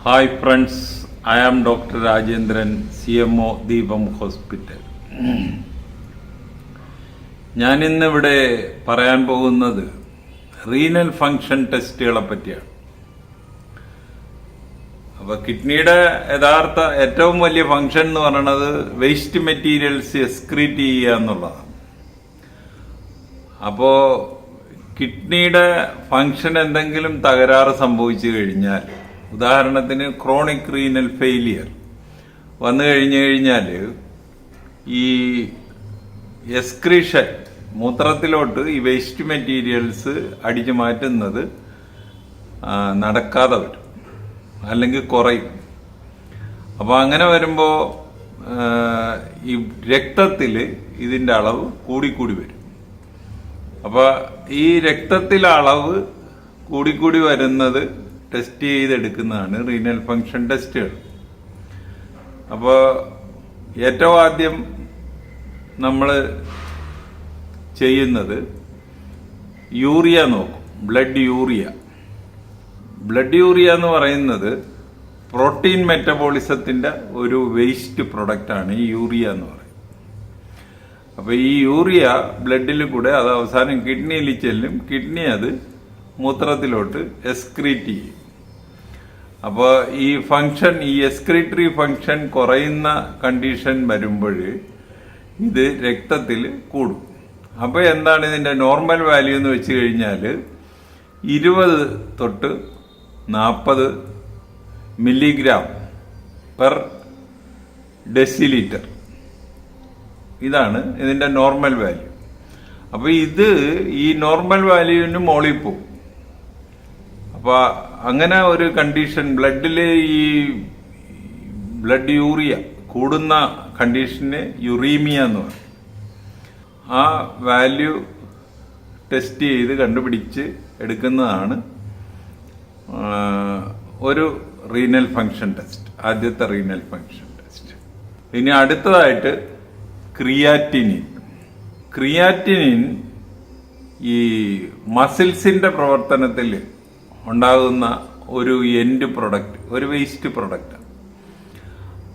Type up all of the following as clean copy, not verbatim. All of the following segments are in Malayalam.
Hi friends, I am doctor Rajendran, CMO Deepam hospital. ഞാനിന്നിവിടെ പറയാൻ പോകുന്നത് റീനൽ ഫങ്ഷൻ ടെസ്റ്റുകളെ പറ്റിയാണ്. അപ്പോൾ കിഡ്നിയുടെ യഥാർത്ഥ ഏറ്റവും വലിയ ഫങ്ഷൻ എന്ന് പറയുന്നത് വേസ്റ്റ് മെറ്റീരിയൽസ് എക്സ്ക്രീറ്റ് ചെയ്യുക എന്നുള്ളതാണ്. അപ്പോൾ കിഡ്നിയുടെ ഫങ്ഷൻ എന്തെങ്കിലും തകരാറ് സംഭവിച്ചു കഴിഞ്ഞാൽ, ഉദാഹരണത്തിന് ക്രോണിക് റീനൽ ഫെയിലിയർ വന്നു കഴിഞ്ഞാൽ ഈ എക്സ്ക്രീഷൻ മൂത്രത്തിലോട്ട് ഈ വേസ്റ്റ് മെറ്റീരിയൽസ് അടിച്ചു മാറ്റുന്നത് നടക്കാതെ വരും, അല്ലെങ്കിൽ കുറയും. അപ്പോൾ അങ്ങനെ വരുമ്പോൾ ഈ രക്തത്തിൽ ഇതിൻ്റെ അളവ് കൂടിക്കൂടി വരും. അപ്പോൾ ഈ രക്തത്തിലെ അളവ് കൂടിക്കൂടി വരുന്നത് ടെസ്റ്റ് ചെയ്തെടുക്കുന്നതാണ് റീനൽ ഫങ്ഷൻ ടെസ്റ്റുകൾ. അപ്പോൾ ഏറ്റവും ആദ്യം നമ്മൾ ചെയ്യുന്നത് യൂറിയ നോക്കും, ബ്ലഡ് യൂറിയ. ബ്ലഡ് യൂറിയ എന്ന് പറയുന്നത് പ്രോട്ടീൻ മെറ്റബോളിസത്തിൻ്റെ ഒരു വേസ്റ്റ് പ്രൊഡക്റ്റാണ് ഈ യൂറിയ എന്ന് പറയുന്നത്. അപ്പോൾ ഈ യൂറിയ ബ്ലഡിൽ കൂടെ അത് അവസാനം കിഡ്നിയിൽ ചെല്ലും, കിഡ്നി അത് മൂത്രത്തിലോട്ട് എക്സ്ക്രീറ്റ് ചെയ്യും. അപ്പോൾ ഈ ഫങ്ഷൻ, ഈ എക്സ്ക്രീറ്ററി ഫങ്ഷൻ കുറയുന്ന കണ്ടീഷൻ വരുമ്പോൾ ഇത് രക്തത്തിൽ കൂടും. അപ്പോൾ എന്താണ് ഇതിൻ്റെ നോർമൽ വാല്യൂ എന്ന് വെച്ച് കഴിഞ്ഞാൽ 20 തൊട്ട് 40 മില്ലിഗ്രാം പെർ ഡെസിലിറ്റർ. ഇതാണ് ഇതിൻ്റെ നോർമൽ വാല്യൂ. അപ്പോൾ ഇത് ഈ നോർമൽ വാല്യൂവിന് മുകളിൽ പോകും. അപ്പോൾ അങ്ങനെ ഒരു കണ്ടീഷൻ, ബ്ലഡിൽ ഈ ബ്ലഡ് യൂറിയ കൂടുന്ന കണ്ടീഷന് യുറീമിയ എന്ന് പറയും. ആ വാല്യൂ ടെസ്റ്റ് ചെയ്ത് കണ്ടുപിടിച്ച് എടുക്കുന്നതാണ് ഒരു റീനൽ ഫങ്ഷൻ ടെസ്റ്റ്, ആദ്യത്തെ റീനൽ ഫങ്ഷൻ ടെസ്റ്റ്. ഇനി അടുത്തതായിട്ട് ക്രിയാറ്റിനിൻ. ക്രിയാറ്റിനിൻ ഈ മസിൽസിന്റെ പ്രവർത്തനത്തിൽ ഉണ്ടാകുന്ന ഒരു എൻഡ് പ്രൊഡക്റ്റ്, ഒരു വേസ്റ്റ് പ്രൊഡക്റ്റ്.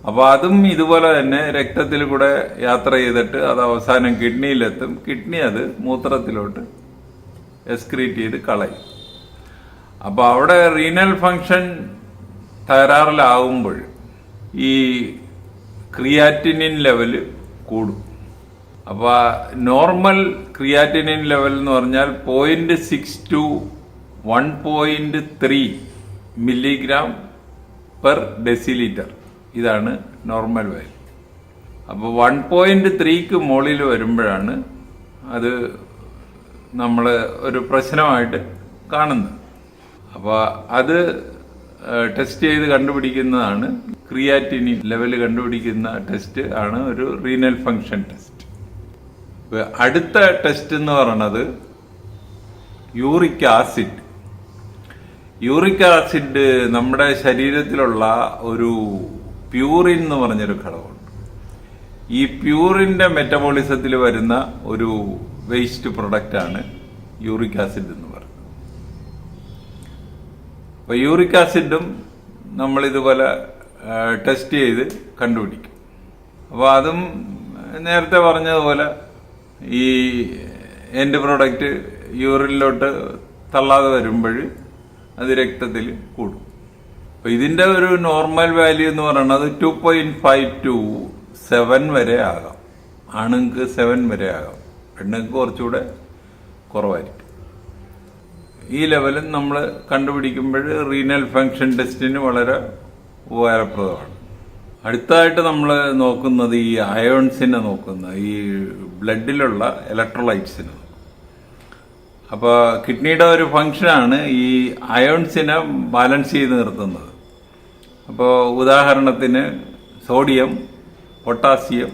അപ്പോൾ അതും ഇതുപോലെ തന്നെ രക്തത്തിൽ കൂടെ യാത്ര ചെയ്തിട്ട് അത് അവസാനം കിഡ്നിയിലെത്തും. കിഡ്നി അത് മൂത്രത്തിലോട്ട് എക്സ്ക്രീറ്റ് ചെയ്ത് കളയും. അപ്പോൾ അവിടെ റീനൽ ഫങ്ഷൻ തകരാറിലാവുമ്പോൾ ഈ ക്രിയാറ്റിനിൻ ലെവല് കൂടും. അപ്പോൾ നോർമൽ ക്രിയാറ്റിനിൻ ലെവൽ എന്ന് പറഞ്ഞാൽ 0.6 to 1.3 മില്ലിഗ്രാം പെർ ഡെസിലിറ്റർ. ഇതാണ് നോർമൽ വാല്യൂ. അപ്പോൾ 1.3ക്ക് മുകളിൽ വരുമ്പോഴാണ് അത് നമ്മൾ ഒരു പ്രശ്നമായിട്ട് കാണുന്നത്. അപ്പോൾ അത് ടെസ്റ്റ് ചെയ്ത് കണ്ടുപിടിക്കുന്നതാണ് ക്രിയാറ്റിനിൻ ലെവൽ കണ്ടുപിടിക്കുന്ന ടെസ്റ്റ് ആണ് ഒരു റീനൽ ഫങ്ഷൻ ടെസ്റ്റ്. അടുത്ത ടെസ്റ്റ് എന്ന് പറയുന്നത് യൂറിക് ആസിഡ്. യൂറിക് ആസിഡ് നമ്മുടെ ശരീരത്തിലുള്ള ഒരു പ്യൂറിൻ എന്ന് പറഞ്ഞൊരു ഘടകമുണ്ട്. ഈ പ്യൂറിന്റെ മെറ്റബോളിസത്തിൽ വരുന്ന ഒരു വേസ്റ്റ് പ്രൊഡക്റ്റാണ് യൂറിക് ആസിഡ് എന്ന് പറയുന്നത്. അപ്പോൾ യൂറിക് ആസിഡും നമ്മൾ ഇതുപോലെ ടെസ്റ്റ് ചെയ്ത് കണ്ടുപിടിക്കും. അപ്പോൾ അതും നേരത്തെ പറഞ്ഞതുപോലെ ഈ എൻഡ് പ്രൊഡക്റ്റ് യൂറിനിലോട്ട് തള്ളാതെ വരുമ്പോൾ അത് രക്തത്തിൽ കൂടും. അപ്പോൾ ഇതിൻ്റെ ഒരു നോർമൽ വാല്യൂ എന്ന് പറയുന്നത് 2.5 to 7 വരെ ആകാം. ആണുങ്ങൾക്ക് 7 വരെ ആകാം, പെണ്ണുങ്ങൾക്ക് കുറച്ചുകൂടെ കുറവായിരിക്കും. ഈ ലെവലും നമ്മൾ കണ്ടുപിടിക്കുമ്പോൾ റീനൽ ഫങ്ഷൻ ടെസ്റ്റിന് വളരെ ഉപകാരപ്രദമാണ്. അടുത്തതായിട്ട് നമ്മൾ നോക്കുന്നത് ഈ അയോൺസിനെ നോക്കുന്നത്, ഈ ബ്ലഡിലുള്ള ഇലക്ട്രോലൈറ്റ്സിനെ. അപ്പോൾ കിഡ്നിയുടെ ഒരു ഫങ്ഷനാണ് ഈ അയോൺസിനെ ബാലൻസ് ചെയ്ത് നിർത്തുന്നത്. അപ്പോൾ ഉദാഹരണത്തിന് sodium, potassium,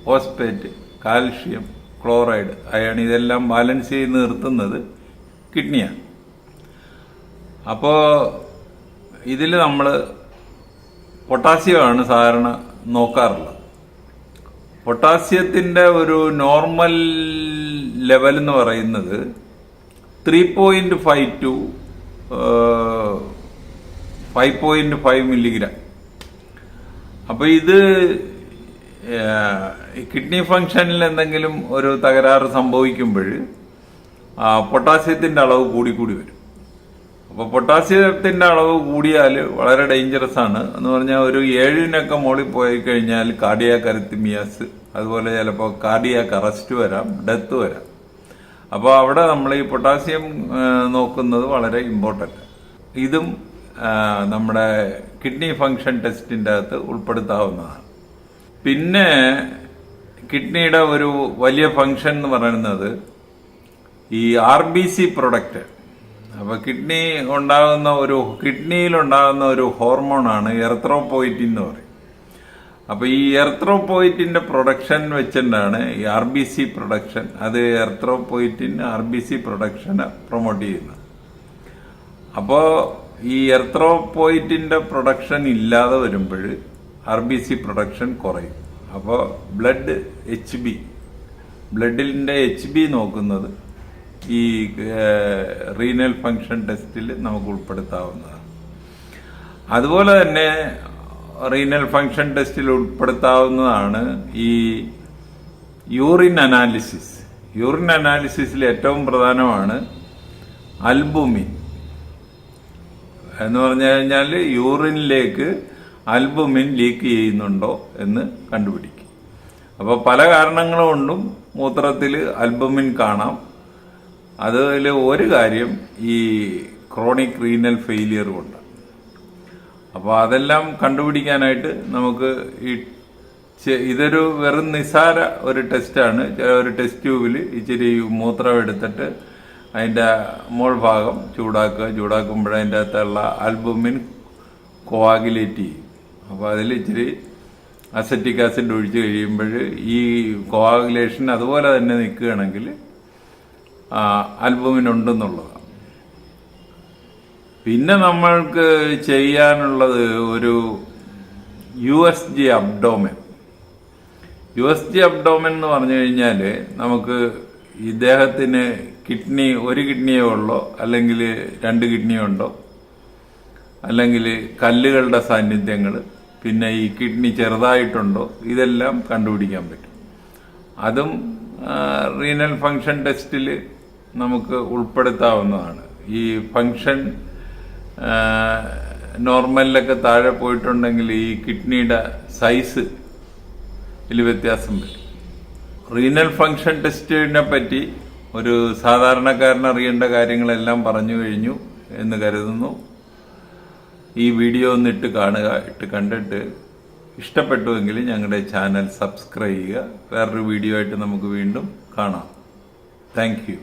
phosphate, calcium, chloride, iron, ഇതെല്ലാം ബാലൻസ് ചെയ്ത് നിർത്തുന്നത് കിഡ്നിയാണ്. അപ്പോൾ ഇതിൽ നമ്മൾ പൊട്ടാസ്യമാണ് സാധാരണ നോക്കാറുള്ളത്. പൊട്ടാസ്യത്തിൻ്റെ ഒരു നോർമൽ ലെവൽ എന്ന് പറയുന്നത് 3.5 to 5.5 മില്ലിഗ്രാം. അപ്പൊ ഇത് കിഡ്നി ഫംഗ്ഷനിൽ എന്തെങ്കിലും ഒരു തകരാറ് സംഭവിക്കുമ്പോൾ പൊട്ടാസ്യത്തിന്റെ അളവ് കൂടി വരും. അപ്പോൾ പൊട്ടാസ്യത്തിന്റെ അളവ് കൂടിയാൽ വളരെ ഡേഞ്ചറസ് ആണ്. എന്ന് പറഞ്ഞാൽ ഒരു 7 മുകളിൽ പോയി കഴിഞ്ഞാൽ കാർഡിയാക് അരിത്മിയാസ്, അതുപോലെ ചിലപ്പോൾ കാർഡിയാക് അറസ്റ്റ് വരാം, ഡെത്ത് വരാം. അപ്പോൾ അവിടെ നമ്മൾ ഈ പൊട്ടാസ്യം നോക്കുന്നത് വളരെ ഇമ്പോർട്ടൻ്റ്. ഇതും നമ്മുടെ കിഡ്നി ഫംഗ്ഷൻ ടെസ്റ്റിൻ്റെ അകത്ത് ഉൾപ്പെടുത്താവുന്നതാണ്. പിന്നെ കിഡ്നിയുടെ ഒരു വലിയ ഫംഗ്ഷൻ എന്ന് പറയുന്നത് ഈ RBC പ്രൊഡക്റ്റ്. അപ്പൊ കിഡ്നിയിലുണ്ടാകുന്ന ഒരു ഹോർമോണാണ് എർത്രോപോയിറ്റിൻ എന്ന് പറയും. അപ്പൊ ഈ എർത്രോപോയിറ്റിന്റെ പ്രൊഡക്ഷൻ വെച്ചിട്ടാണ് ഈ RBC പ്രൊഡക്ഷൻ, അത് എർത്രോപോയിറ്റിൻ RBC പ്രൊഡക്ഷനെ പ്രൊമോട്ട് ചെയ്യുന്നത്. അപ്പോ ഈ എർത്രോപോയിറ്റിന്റെ പ്രൊഡക്ഷൻ ഇല്ലാതെ വരുമ്പോൾ RBC പ്രൊഡക്ഷൻ കുറയും. അപ്പോൾ ബ്ലഡിന്റെ HB നോക്കുന്നത് ഈ റീനൽ ഫംഗ്ഷൻ ടെസ്റ്റിൽ നമുക്ക് ഉൾപ്പെടുത്താവുന്നതാണ്. അതുപോലെ തന്നെ റീനൽ ഫംഗ്ഷൻ ടെസ്റ്റിൽ ഉൾപ്പെടുത്താവുന്നതാണ് ഈ യൂറിൻ അനാലിസിസ്. യൂറിൻ അനാലിസിസിൽ ഏറ്റവും പ്രധാനമാണ് അൽബുമിൻ എന്ന് പറഞ്ഞു കഴിഞ്ഞാൽ യൂറിനിലേക്ക് അൽബുമിൻ ലീക്ക് ചെയ്യുന്നുണ്ടോ എന്ന് കണ്ടുപിടിക്കും. അപ്പോൾ പല കാരണങ്ങൾ കൊണ്ടും മൂത്രത്തിൽ അൽബുമിൻ കാണാം. അതിൽ ഒരു കാര്യം ഈ ക്രോണിക് റീനൽ ഫെയിലിയർ കൊണ്ട്. അപ്പോൾ അതെല്ലാം കണ്ടുപിടിക്കാനായിട്ട് നമുക്ക് ഇതൊരു വെറും നിസാര ഒരു ടെസ്റ്റാണ്. ഒരു ടെസ്റ്റ് ട്യൂബിൽ ഇച്ചിരി മൂത്രം എടുത്തിട്ട് അതിൻ്റെ മോൾ ഭാഗം ചൂടാക്കുമ്പോൾ അതിൻ്റെ അകത്തുള്ള ആൽബുമിൻ കോവാഗുലേറ്റ് ചെയ്യും. അപ്പോൾ അതിൽ ഇച്ചിരി അസറ്റിക് ആസിഡ് ഒഴിച്ച് കഴിയുമ്പോൾ ഈ കോവാഗുലേഷൻ അതുപോലെ തന്നെ നിൽക്കുകയാണെങ്കിൽ ആൽബുമിൻ ഉണ്ടെന്നുള്ളതാണ്. പിന്നെ നമ്മൾക്ക് ചെയ്യാനുള്ളത് ഒരു USG അബ്ഡോമൻ. USG അബ്ഡോമൻ എന്ന് പറഞ്ഞു കഴിഞ്ഞാൽ നമുക്ക് ഇദ്ദേഹത്തിന് ഒരു കിഡ്നിയോ ഉള്ളോ, അല്ലെങ്കിൽ 2 കിഡ്നിയോ ഉണ്ടോ, അല്ലെങ്കിൽ കല്ലുകളുടെ സാന്നിധ്യങ്ങൾ, പിന്നെ ഈ കിഡ്നി ചെറുതായിട്ടുണ്ടോ, ഇതെല്ലാം കണ്ടുപിടിക്കാൻ പറ്റും. അതും റീനൽ ഫംഗ്ഷൻ ടെസ്റ്റിൽ നമുക്ക് ഉൾപ്പെടുത്താവുന്നതാണ്. ഈ ഫംഗ്ഷൻ നോർമലിലൊക്കെ താഴെ പോയിട്ടുണ്ടെങ്കിൽ ഈ കിഡ്നിയുടെ സൈസ് വ്യത്യാസം വരും. റീനൽ ഫംഗ്ഷൻ ടെസ്റ്റിനെ പറ്റി ഒരു സാധാരണക്കാരന് അറിയേണ്ട കാര്യങ്ങളെല്ലാം പറഞ്ഞു കഴിഞ്ഞു എന്ന് കരുതുന്നു. ഈ വീഡിയോ ഒന്ന് ഇട്ട് കണ്ടിട്ട് ഇഷ്ടപ്പെട്ടുവെങ്കിൽ ഞങ്ങളുടെ ചാനൽ സബ്സ്ക്രൈബ് ചെയ്യുക. വേറൊരു വീഡിയോ ആയിട്ട് നമുക്ക് വീണ്ടും കാണാം. Thank you.